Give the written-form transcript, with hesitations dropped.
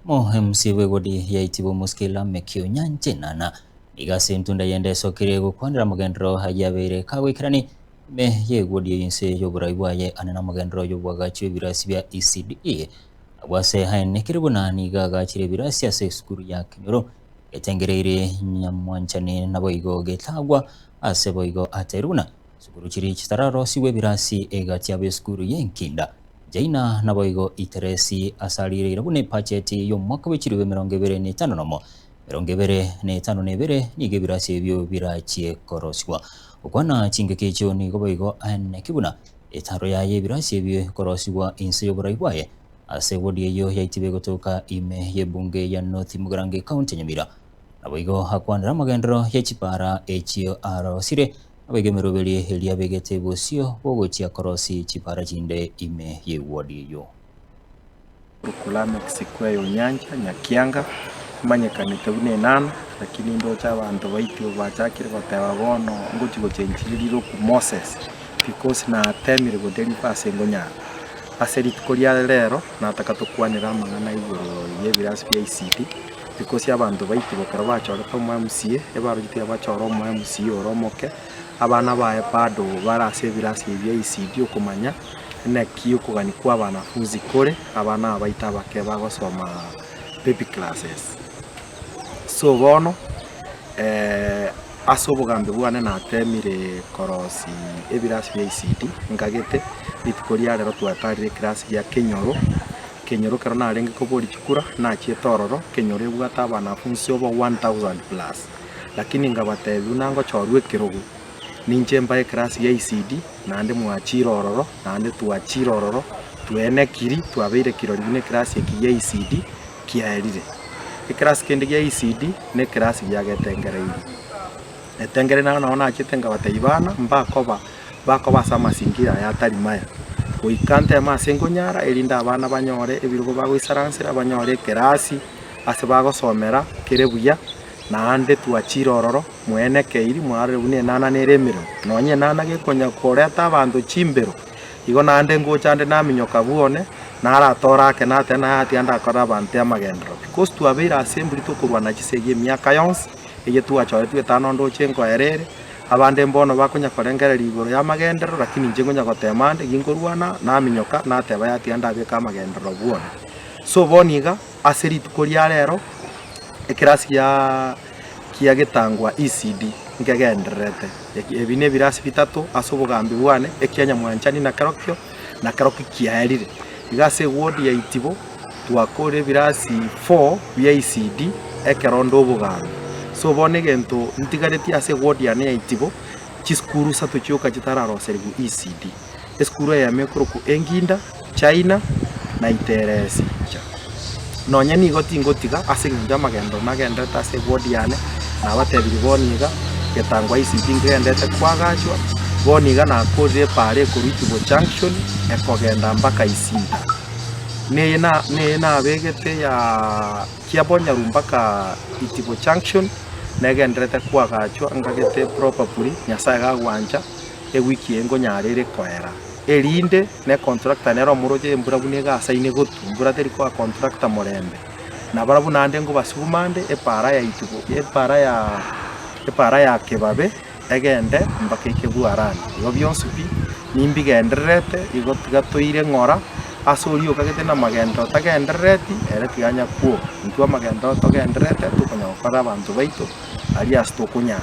MC wegodi yaitibo muskila mekio nyanjenana igase ntunda yende sokire gukwanira mugendero hayabere kawikirani me yegodi yinse yoburayibwaye anana mugendero yobwagacho birasi bya ECDE agwase haine kiribuna nigaga chire birasi ase skuru ya Kinyoro etengereire nyamwanchane naboigo getagwa ase boigo ateruna skuru chiri chitararo siwe birasi egati ya skuru yenkinda Jaina naboigo iteresi asalire irabune pacheti yo mwaka w'ikiriwe 2025 nomo 2025 nige birasi ebyo birachie koroswa ukwana chingeke cyo ni goboigo ane kibuna etaro yaye birasi ebyo koroswa inse yo burayibwaye ase wodi yo yaitibe gotoka ime yebunge ya North Mugarange County Nyamira naboigo hakwanira magendero yechipara echio arosire abegemero beli helia begete bosio bogochia korosi chipara jinde ime ye wodi yo Rukulame kisikwe yo nyanja nyakianga manyekanite bune nana lakini ndo cha bantu baityo bachakire bataba bono nguti gochenchiriro ku Moses because na temire go deliver sengonya aseri tukolia lero na takatokwanira mangana igoro ye birasi bya ICT because abantu baityo bakarabacho to MCA ebarugite abachoro MCA oromoke abana bae bado barase birasi bya ICT okumanya nekiyo kugani kwa abanafunzi kore abana baita bake bagosoma baby classes so bono asobogambe bwane na temire korosi ebirasi bya ICT ngagete bitikoria rero twatarire class ya Kinyoro karona arenge ko bori chukura na chietororo Kinyoro ebwata abanafunzi obo 1000 plus lakini ngabatebu nango chorwe kirugu ninche mbaye class ya ICD nande mwachirororo nande tuachirororo tuene kiri tuabeire kirori ne class ya ICD kiaerire class kende ya ICD ne class ya getengereire etengere naona achitenga bataibana bakoba sama singira ya tarimaya oikante amasengo nyara elinda abana banyore ebirugo bagwisaransira banyore class ase bagosomera kerebuya naande tuachirororo mwene keiri mware bune nana neremiro nonye nana gekonya koreta abantu chimbero igo naande ngochande naminyoka buone nara torake nate na ati anda akora abantu amagendro because tuabira assembly tukurwana chisege myaka yonse eye tuachore twetano ndo chengo erere abande mbono bakonya korengera ligoro ya magendro lakini njengonya gotemande gingorwana naminyoka nate bayati anda abeka amagendro buone so boniga aseri tukoria rero ekirasi kia getangwa ECD ngegenderete ebine birasi bitatu asobogambi bwane ekianya mwanchani na karokyo kiaerire igase ward ya itibo twakore birasi 4 bya ECD ekerondo obugambi so bone gento ntigareti ase ward ya itibo chiskuru sato chyoka chitararoserigu ECD eskuru ya mekoro ku enginda China na iteresi nonya ni gotiga ase nginda magendo nagenda tase ward yane na batebiri boniga getangwa ICD ngendete kwagachwa boniga na kore pare ku Ritibo junction ekogenda mpaka Isinda ne begete ya kiabonya rumbaka Ritibo junction negendete kwagachwa ngagete probably nyasaye gagwanja wiki engo nyarere kwera erinde ne contractor nero muroje mbura bunega asaine gutumbura teri kwa contractor morembe na barabu nande ngo basubumande epara ya itugo epara ya kebabe egende mbaka ikebuarani yo byonsupi nimbigenderete igo tigatoire ngora asori okagete na magendo tagendereti ere tiganya kuo ntwa magendo tagenderete tukonya okara abantu baito alias tokunya